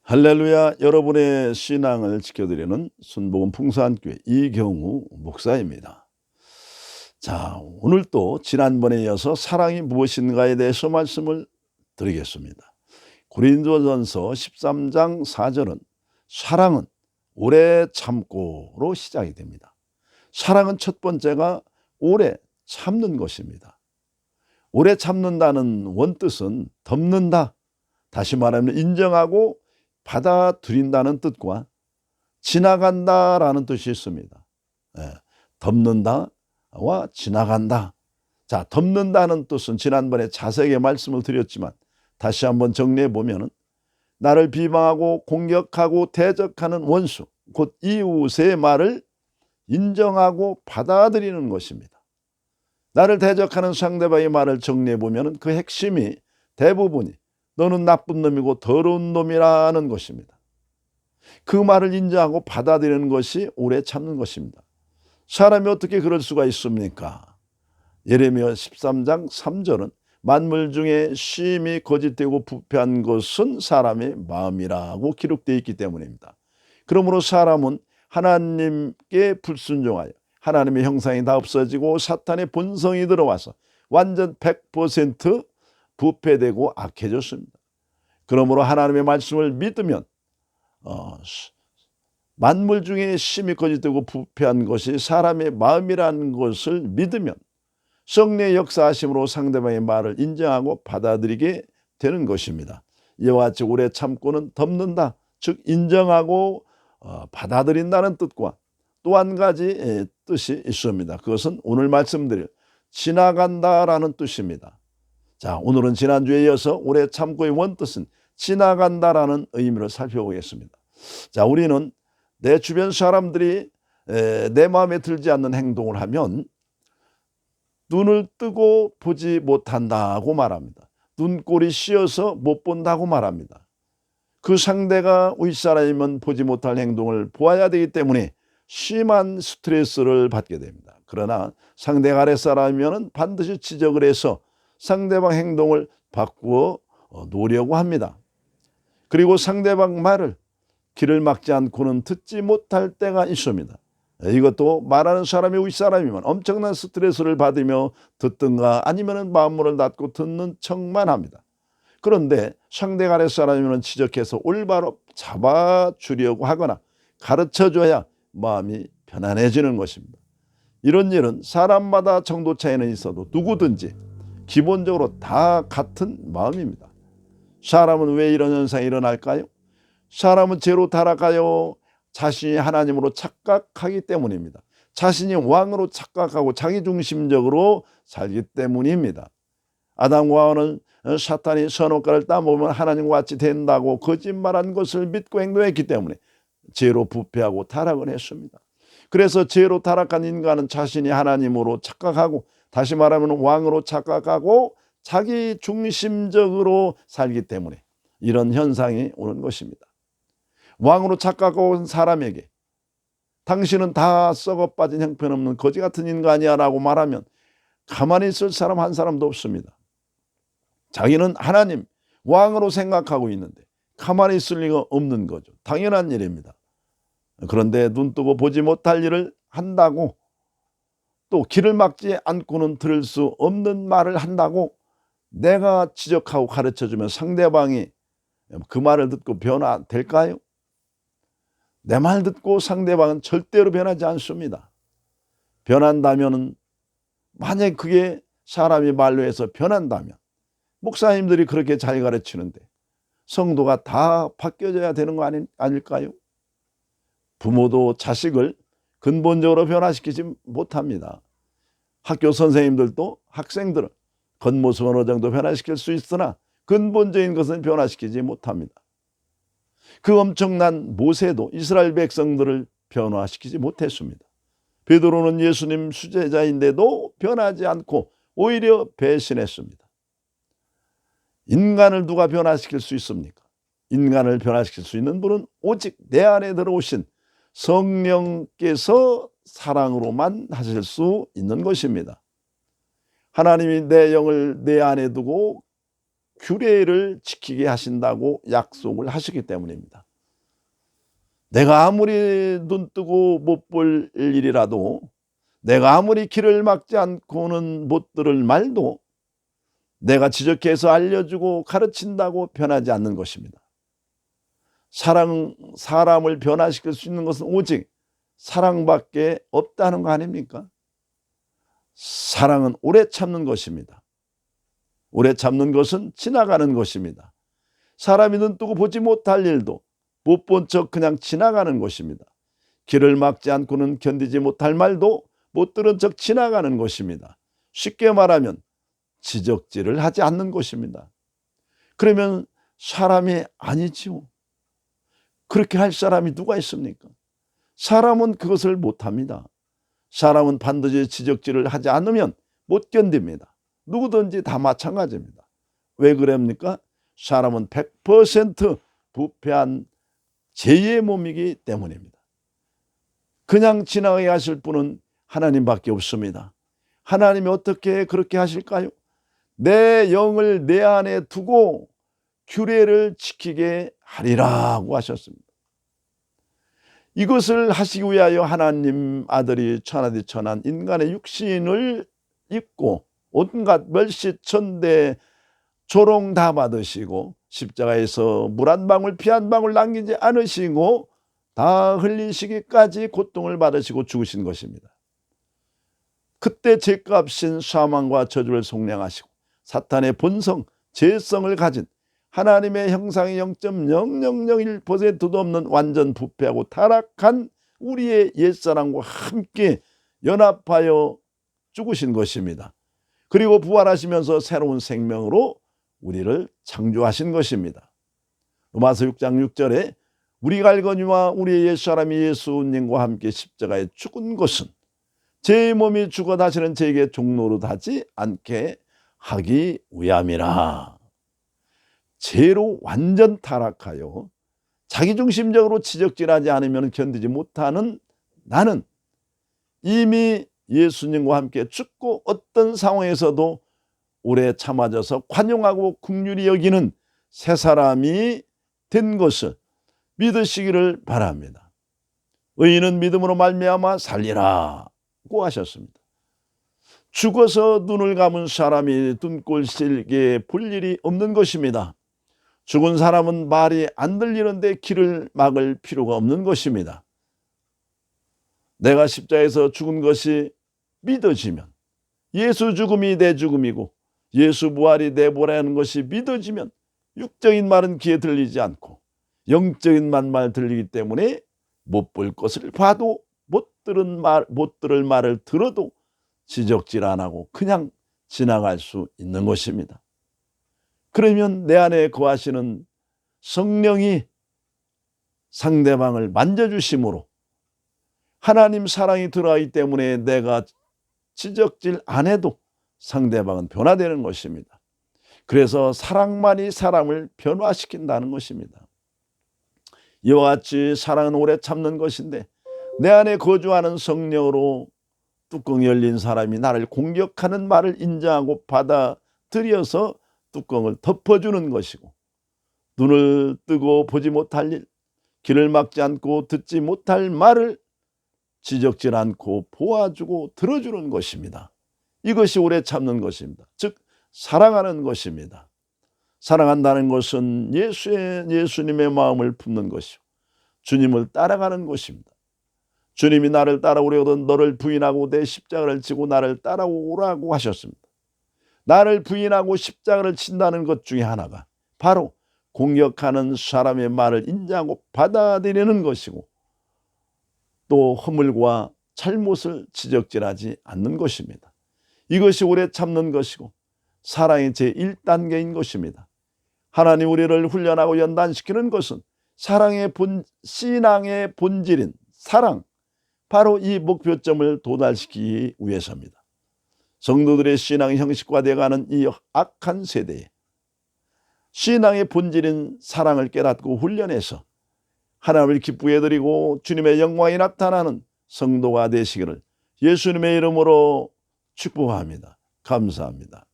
할렐루야. 여러분의 신앙을 지켜드리는 순복음 풍성교회 이경우 목사입니다. 자, 오늘 또 지난번에 이어서 사랑이 무엇인가에 대해서 말씀을 드리겠습니다. 고린도전서 13장 4절은 사랑은 오래 참고로 시작이 됩니다. 사랑은 첫 번째가 오래 참는 것입니다. 오래 참는다는 원뜻은 덮는다, 다시 말하면 인정하고 받아들인다는 뜻과 지나간다라는 뜻이 있습니다. 덮는다와 지나간다. 자, 덮는다는 뜻은 지난번에 자세하게 말씀을 드렸지만 다시 한번 정리해 보면은 나를 비방하고 공격하고 대적하는 원수, 곧 이웃의 말을 인정하고 받아들이는 것입니다. 나를 대적하는 상대방의 말을 정리해 보면은 그 핵심이 대부분이 너는 나쁜 놈이고 더러운 놈이라는 것입니다. 그 말을 인정하고 받아들이는 것이 오래 참는 것입니다. 사람이 어떻게 그럴 수가 있습니까? 예레미야 13장 3절은 만물 중에 심히 거짓되고 부패한 것은 사람의 마음이라고 기록되어 있기 때문입니다. 그러므로 사람은 하나님께 불순종하여 하나님의 형상이 다 없어지고 사탄의 본성이 들어와서 완전 100% 부패되고 악해졌습니다. 그러므로 하나님의 말씀을 믿으면 만물 중에 심히 거짓되고 부패한 것이 사람의 마음이라는 것을 믿으면 성령의 역사하심으로 상대방의 말을 인정하고 받아들이게 되는 것입니다. 이와 같이 오래 참고는 덮는다, 즉 인정하고 받아들인다는 뜻과 또 한 가지 뜻이 있습니다. 그것은 오늘 말씀드릴 지나간다라는 뜻입니다. 자, 오늘은 지난주에 이어서 오래 참고의 원뜻은 지나간다라는 의미를 살펴보겠습니다. 자, 우리는 내 주변 사람들이 내 마음에 들지 않는 행동을 하면 눈을 뜨고 보지 못한다고 말합니다. 눈꼴이 씌어서 못 본다고 말합니다. 그 상대가 윗사람이면 보지 못할 행동을 보아야 되기 때문에 심한 스트레스를 받게 됩니다. 그러나 상대가 아랫사람이면 반드시 지적을 해서 상대방 행동을 바꾸어 놓으려고 합니다. 그리고 상대방 말을 귀를 막지 않고는 듣지 못할 때가 있습니다. 이것도 말하는 사람이 윗사람이면 엄청난 스트레스를 받으며 듣든가 아니면 마음문을 닫고 듣는 척만 합니다. 그런데 상대가 아랫사람이면 지적해서 올바로 잡아주려고 하거나 가르쳐줘야 마음이 편안해지는 것입니다. 이런 일은 사람마다 정도 차이는 있어도 누구든지 기본적으로 다 같은 마음입니다. 사람은 왜 이런 현상이 일어날까요? 사람은 죄로 타락하여 자신이 하나님으로 착각하기 때문입니다. 자신이 왕으로 착각하고 자기중심적으로 살기 때문입니다. 아담과 하와는 사탄이 선악과를 따먹으면 하나님과 같이 된다고 거짓말한 것을 믿고 행동했기 때문에 죄로 부패하고 타락을 했습니다. 그래서 죄로 타락한 인간은 자신이 하나님으로 착각하고 다시 말하면 왕으로 착각하고 자기 중심적으로 살기 때문에 이런 현상이 오는 것입니다. 왕으로 착각하고 온 사람에게 당신은 다 썩어 빠진 형편없는 거지 같은 인간이야 라고 말하면 가만히 있을 사람 한 사람도 없습니다. 자기는 하나님, 왕으로 생각하고 있는데 가만히 있을 리가 없는 거죠. 당연한 일입니다. 그런데 눈 뜨고 보지 못할 일을 한다고 또 귀를 막지 않고는 들을 수 없는 말을 한다고 내가 지적하고 가르쳐주면 상대방이 그 말을 듣고 변화될까요? 내 말 듣고 상대방은 절대로 변하지 않습니다. 변한다면 만약 그게 사람이 말로 해서 변한다면 목사님들이 그렇게 잘 가르치는데 성도가 다 바뀌어져야 되는 거 아닐까요? 부모도 자식을 근본적으로 변화시키지 못합니다. 학교 선생님들도 학생들을 겉모습은 어느 정도 변화시킬 수 있으나 근본적인 것은 변화시키지 못합니다. 그 엄청난 모세도 이스라엘 백성들을 변화시키지 못했습니다. 베드로는 예수님 수제자인데도 변하지 않고 오히려 배신했습니다. 인간을 누가 변화시킬 수 있습니까? 인간을 변화시킬 수 있는 분은 오직 내 안에 들어오신 성령께서 사랑으로만 하실 수 있는 것입니다. 하나님이 내 영을 내 안에 두고 규례를 지키게 하신다고 약속을 하시기 때문입니다. 내가 아무리 눈 뜨고 못 볼 일이라도, 내가 아무리 길을 막지 않고는 못 들을 말도 내가 지적해서 알려주고 가르친다고 변하지 않는 것입니다. 사람을 변화시킬 수 있는 것은 오직 사랑밖에 없다는 거 아닙니까? 사랑은 오래 참는 것입니다. 오래 참는 것은 지나가는 것입니다. 사람이 눈 뜨고 보지 못할 일도 못 본 척 그냥 지나가는 것입니다. 길을 막지 않고는 견디지 못할 말도 못 들은 척 지나가는 것입니다. 쉽게 말하면 지적질을 하지 않는 것입니다. 그러면 사람이 아니지요. 그렇게 할 사람이 누가 있습니까? 사람은 그것을 못합니다. 사람은 반드시 지적질을 하지 않으면 못 견딥니다. 누구든지 다 마찬가지입니다. 왜 그럽니까? 사람은 100% 부패한 죄의 몸이기 때문입니다. 그냥 지나가게 하실 분은 하나님밖에 없습니다. 하나님이 어떻게 그렇게 하실까요? 내 영을 내 안에 두고 규례를 지키게 하리라고 하셨습니다. 이것을 하시기 위하여 하나님 아들이 천하디 천한 인간의 육신을 입고 온갖 멸시천대 조롱 다 받으시고 십자가에서 물 한 방울 피 한 방울 남기지 않으시고 다 흘리시기까지 고통을 받으시고 죽으신 것입니다. 그때 죄값인 사망과 저주를 속량하시고 사탄의 본성, 죄성을 가진 하나님의 형상의 0.0001%도 없는 완전 부패하고 타락한 우리의 옛사람과 함께 연합하여 죽으신 것입니다. 그리고 부활하시면서 새로운 생명으로 우리를 창조하신 것입니다. 로마서 6장 6절에 우리가 알거니와 우리의 옛사람이 예수님과 함께 십자가에 죽은 것은 제 몸이 죽어 다시는 제게 종로로 하지 않게 하기 위함이라. 죄로 완전 타락하여 자기중심적으로 지적질하지 않으면 견디지 못하는 나는 이미 예수님과 함께 죽고 어떤 상황에서도 오래 참아져서 관용하고 긍휼히 여기는 새 사람이 된 것을 믿으시기를 바랍니다. 의인은 믿음으로 말미암아 살리라고 하셨습니다. 죽어서 눈을 감은 사람이 눈꼴 실게 볼 일이 없는 것입니다. 죽은 사람은 말이 안 들리는데 길을 막을 필요가 없는 것입니다. 내가 십자가에서 죽은 것이 믿어지면, 예수 죽음이 내 죽음이고 예수 부활이 내 부활이라는 것이 믿어지면 육적인 말은 귀에 들리지 않고 영적인 말 들리기 때문에 못 볼 것을 봐도 못 들을 말을 들어도 지적질 안 하고 그냥 지나갈 수 있는 것입니다. 그러면 내 안에 거하시는 성령이 상대방을 만져주심으로 하나님 사랑이 들어가기 때문에 내가 지적질 안 해도 상대방은 변화되는 것입니다. 그래서 사랑만이 사람을 변화시킨다는 것입니다. 이와 같이 사랑은 오래 참는 것인데 내 안에 거주하는 성령으로 뚜껑이 열린 사람이 나를 공격하는 말을 인정하고 받아들여서 뚜껑을 덮어주는 것이고, 눈을 뜨고 보지 못할 일, 귀를 막지 않고 듣지 못할 말을 지적질 않고 보아주고 들어주는 것입니다. 이것이 오래 참는 것입니다. 즉 사랑하는 것입니다. 사랑한다는 것은 예수님의 마음을 품는 것이고 주님을 따라가는 것입니다. 주님이 나를 따라오려거든 너를 부인하고 내 십자가를 지고 나를 따라오라고 하셨습니다. 나를 부인하고 십자가를 친다는 것 중에 하나가 바로 공격하는 사람의 말을 인정하고 받아들이는 것이고 또 허물과 잘못을 지적질하지 않는 것입니다. 이것이 오래 참는 것이고 사랑의 제1단계인 것입니다. 하나님 우리를 훈련하고 연단시키는 것은 신앙의 본질인 사랑, 바로 이 목표점을 도달시키기 위해서입니다. 성도들의 신앙이 형식화되어가는 이 악한 세대에 신앙의 본질인 사랑을 깨닫고 훈련해서 하나님을 기쁘게 해드리고 주님의 영광이 나타나는 성도가 되시기를 예수님의 이름으로 축복합니다. 감사합니다.